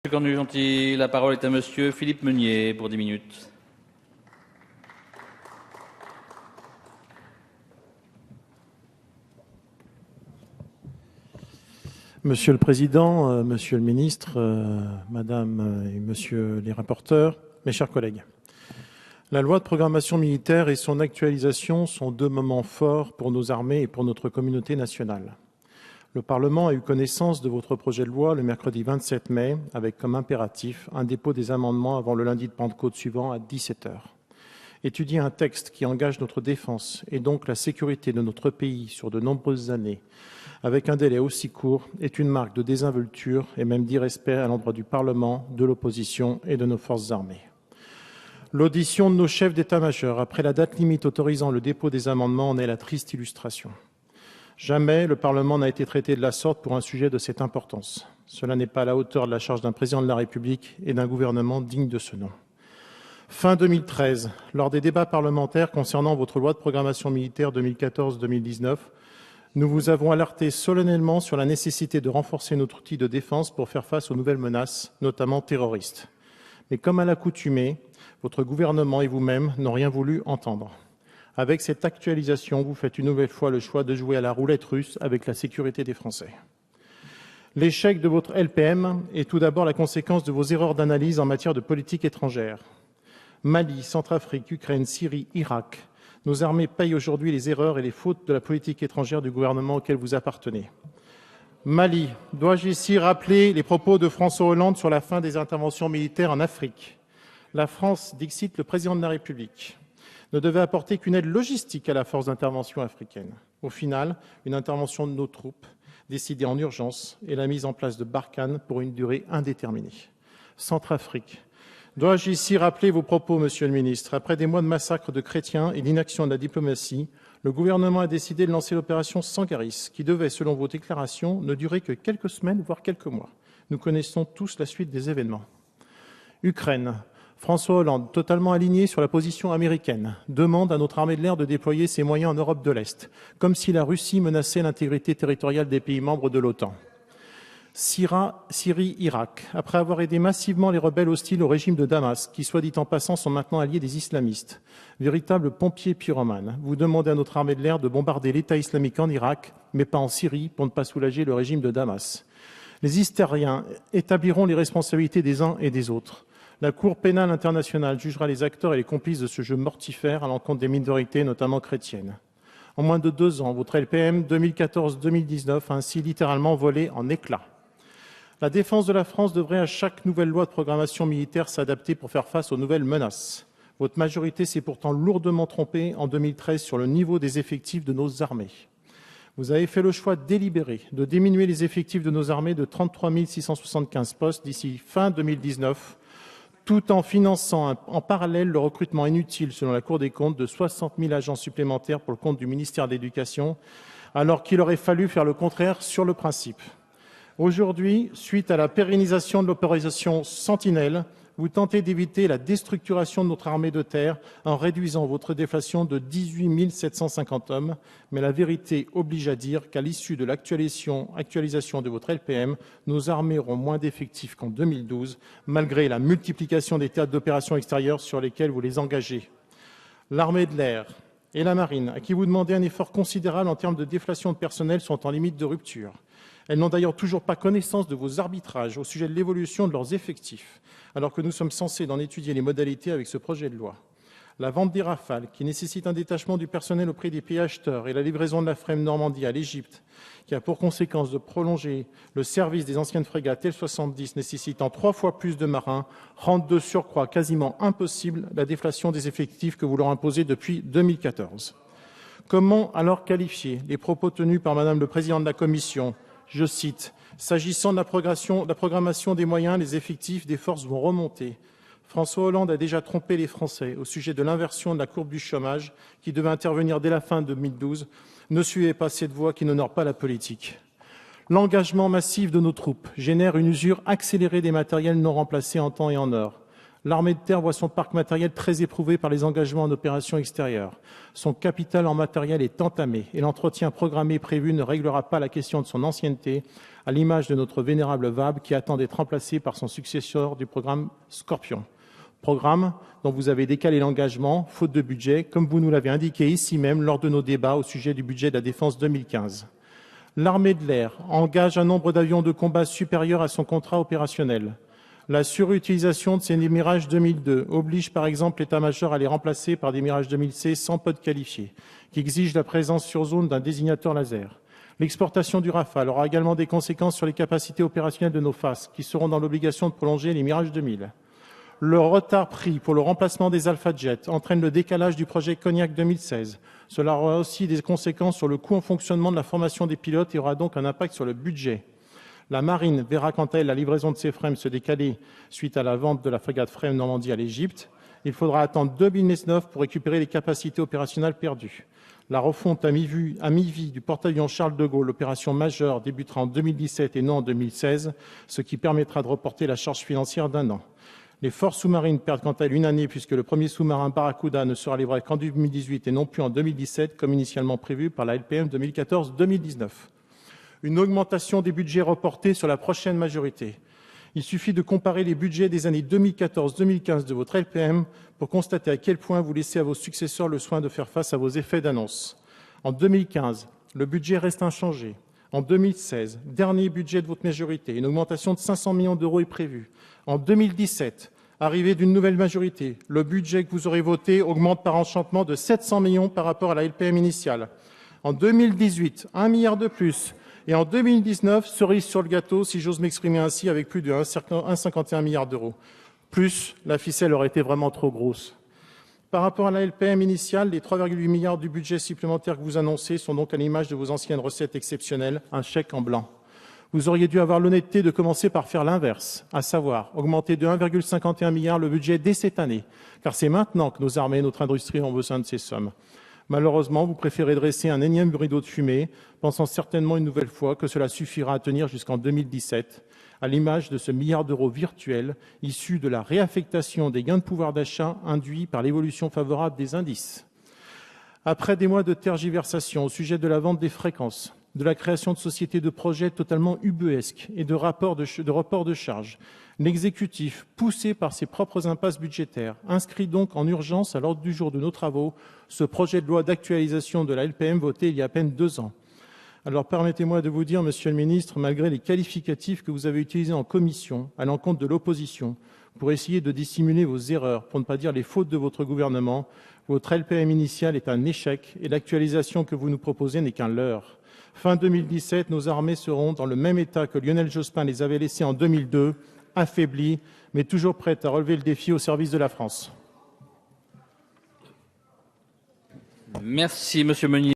Monsieur Cornu-Gentil, la parole est à Monsieur Philippe Meunier pour 10 minutes. Monsieur le Président, Monsieur le Ministre, Madame et Monsieur les rapporteurs, mes chers collègues. La loi de programmation militaire et son actualisation sont deux moments forts pour nos armées et pour notre communauté nationale. Le Parlement a eu connaissance de votre projet de loi le mercredi 27 mai, avec comme impératif un dépôt des amendements avant le lundi de Pentecôte suivant à 17 h. Étudier un texte qui engage notre défense et donc la sécurité de notre pays sur de nombreuses années, avec un délai aussi court, est une marque de désinvolture et même d'irrespect à l'endroit du Parlement, de l'opposition et de nos forces armées. L'audition de nos chefs d'état-major après la date limite autorisant le dépôt des amendements en est la triste illustration. Jamais le Parlement n'a été traité de la sorte pour un sujet de cette importance. Cela n'est pas à la hauteur de la charge d'un président de la République et d'un gouvernement digne de ce nom. Fin 2013, lors des débats parlementaires concernant votre loi de programmation militaire 2014-2019, nous vous avons alerté solennellement sur la nécessité de renforcer notre outil de défense pour faire face aux nouvelles menaces, notamment terroristes. Mais comme à l'accoutumée, votre gouvernement et vous-même n'ont rien voulu entendre. Avec cette actualisation, vous faites une nouvelle fois le choix de jouer à la roulette russe avec la sécurité des Français. L'échec de votre LPM est tout d'abord la conséquence de vos erreurs d'analyse en matière de politique étrangère. Mali, Centrafrique, Ukraine, Syrie, Irak, nos armées payent aujourd'hui les erreurs et les fautes de la politique étrangère du gouvernement auquel vous appartenez. Mali, dois-je ici rappeler les propos de François Hollande sur la fin des interventions militaires en Afrique? La France, dixit le président de la République, ne devait apporter qu'une aide logistique à la force d'intervention africaine. Au final, une intervention de nos troupes, décidée en urgence, et la mise en place de Barkhane pour une durée indéterminée. Centrafrique. Dois-je ici rappeler vos propos, Monsieur le Ministre? Après des mois de massacres de chrétiens et d'inaction de la diplomatie, le gouvernement a décidé de lancer l'opération Sangaris, qui devait, selon vos déclarations, ne durer que quelques semaines, voire quelques mois. Nous connaissons tous la suite des événements. Ukraine. François Hollande, totalement aligné sur la position américaine, demande à notre armée de l'air de déployer ses moyens en Europe de l'Est, comme si la Russie menaçait l'intégrité territoriale des pays membres de l'OTAN. Syrie, Irak. Après avoir aidé massivement les rebelles hostiles au régime de Damas, qui, soit dit en passant, sont maintenant alliés des islamistes, véritables pompiers pyromanes, vous demandez à notre armée de l'air de bombarder l'État islamique en Irak, mais pas en Syrie, pour ne pas soulager le régime de Damas. Les historiens établiront les responsabilités des uns et des autres. La Cour pénale internationale jugera les acteurs et les complices de ce jeu mortifère à l'encontre des minorités, notamment chrétiennes. En moins de 2 ans, votre LPM 2014-2019 a ainsi littéralement volé en éclats. La défense de la France devrait à chaque nouvelle loi de programmation militaire s'adapter pour faire face aux nouvelles menaces. Votre majorité s'est pourtant lourdement trompée en 2013 sur le niveau des effectifs de nos armées. Vous avez fait le choix délibéré de diminuer les effectifs de nos armées de 33 675 postes d'ici fin 2019, tout en finançant en parallèle le recrutement inutile, selon la Cour des comptes, de 60 000 agents supplémentaires pour le compte du ministère de l'Éducation, alors qu'il aurait fallu faire le contraire sur le principe. Aujourd'hui, suite à la pérennisation de l'opération Sentinelle, vous tentez d'éviter la déstructuration de notre armée de terre en réduisant votre déflation de 18 750 hommes. Mais la vérité oblige à dire qu'à l'issue de l'actualisation de votre LPM, nos armées auront moins d'effectifs qu'en 2012, malgré la multiplication des théâtres d'opérations extérieures sur lesquels vous les engagez. L'armée de l'air et la marine, à qui vous demandez un effort considérable en termes de déflation de personnel, sont en limite de rupture. Elles n'ont d'ailleurs toujours pas connaissance de vos arbitrages au sujet de l'évolution de leurs effectifs, alors que nous sommes censés d'en étudier les modalités avec ce projet de loi. La vente des Rafales, qui nécessite un détachement du personnel auprès des pays acheteurs, et la livraison de la FREMM Normandie à l'Égypte, qui a pour conséquence de prolonger le service des anciennes frégates L-70 nécessitant 3 fois plus de marins, rendent de surcroît quasiment impossible la déflation des effectifs que vous leur imposez depuis 2014. Comment alors qualifier les propos tenus par Madame le Président de la Commission? Je cite, « S'agissant de la programmation des moyens, les effectifs des forces vont remonter. François Hollande a déjà trompé les Français au sujet de l'inversion de la courbe du chômage qui devait intervenir dès la fin 2012. Ne suivez pas cette voie qui n'honore pas la politique. L'engagement massif de nos troupes génère une usure accélérée des matériels non remplacés en temps et en heure. L'armée de terre voit son parc matériel très éprouvé par les engagements en opérations extérieures. Son capital en matériel est entamé et l'entretien programmé prévu ne réglera pas la question de son ancienneté, à l'image de notre vénérable VAB qui attend d'être remplacé par son successeur du programme Scorpion. Programme dont vous avez décalé l'engagement, faute de budget, comme vous nous l'avez indiqué ici même lors de nos débats au sujet du budget de la Défense 2015. L'armée de l'air engage un nombre d'avions de combat supérieur à son contrat opérationnel. La surutilisation de ces Mirage 2002 oblige par exemple l'état-major à les remplacer par des Mirage 2000C sans pod qualifié, qui exigent la présence sur zone d'un désignateur laser. L'exportation du Rafale aura également des conséquences sur les capacités opérationnelles de nos FAS, qui seront dans l'obligation de prolonger les Mirage 2000. Le retard pris pour le remplacement des Alpha Jet entraîne le décalage du projet Cognac 2016. Cela aura aussi des conséquences sur le coût en fonctionnement de la formation des pilotes et aura donc un impact sur le budget. La Marine verra quant à elle la livraison de ses FREMS se décaler suite à la vente de la frégate FREMS Normandie à l'Égypte. Il faudra attendre 2019 pour récupérer les capacités opérationnelles perdues. La refonte à mi-vie du porte-avions Charles de Gaulle, l'opération majeure, débutera en 2017 et non en 2016, ce qui permettra de reporter la charge financière d'1 an. Les forces sous-marines perdent quant à elles 1 année puisque le premier sous-marin Barracuda ne sera livré qu'en 2018 et non plus en 2017 comme initialement prévu par la LPM 2014-2019. Une augmentation des budgets reportés sur la prochaine majorité. Il suffit de comparer les budgets des années 2014-2015 de votre LPM pour constater à quel point vous laissez à vos successeurs le soin de faire face à vos effets d'annonce. En 2015, le budget reste inchangé. En 2016, dernier budget de votre majorité, une augmentation de 500 millions d'euros est prévue. En 2017, arrivée d'une nouvelle majorité, le budget que vous aurez voté augmente par enchantement de 700 millions par rapport à la LPM initiale. En 2018, 1 milliard de plus. Et en 2019, cerise sur le gâteau, si j'ose m'exprimer ainsi, avec plus de 1,51 milliard d'euros. Plus, la ficelle aurait été vraiment trop grosse. Par rapport à la LPM initiale, les 3,8 milliards du budget supplémentaire que vous annoncez sont donc à l'image de vos anciennes recettes exceptionnelles, un chèque en blanc. Vous auriez dû avoir l'honnêteté de commencer par faire l'inverse, à savoir augmenter de 1,51 milliard le budget dès cette année, car c'est maintenant que nos armées et notre industrie ont besoin de ces sommes. Malheureusement, vous préférez dresser un énième rideau de fumée, pensant certainement une nouvelle fois que cela suffira à tenir jusqu'en 2017, à l'image de ce milliard d'euros virtuel issu de la réaffectation des gains de pouvoir d'achat induits par l'évolution favorable des indices. Après des mois de tergiversation au sujet de la vente des fréquences, de la création de sociétés de projets totalement ubuesques et de report de charges, l'exécutif, poussé par ses propres impasses budgétaires, inscrit donc en urgence à l'ordre du jour de nos travaux ce projet de loi d'actualisation de la LPM voté il y a à peine 2 ans. Alors permettez-moi de vous dire, Monsieur le Ministre, malgré les qualificatifs que vous avez utilisés en commission à l'encontre de l'opposition pour essayer de dissimuler vos erreurs, pour ne pas dire les fautes de votre gouvernement, votre LPM initiale est un échec et l'actualisation que vous nous proposez n'est qu'un leurre. Fin 2017, nos armées seront dans le même état que Lionel Jospin les avait laissées en 2002, affaiblies, mais toujours prêtes à relever le défi au service de la France. Merci, Monsieur Meunier.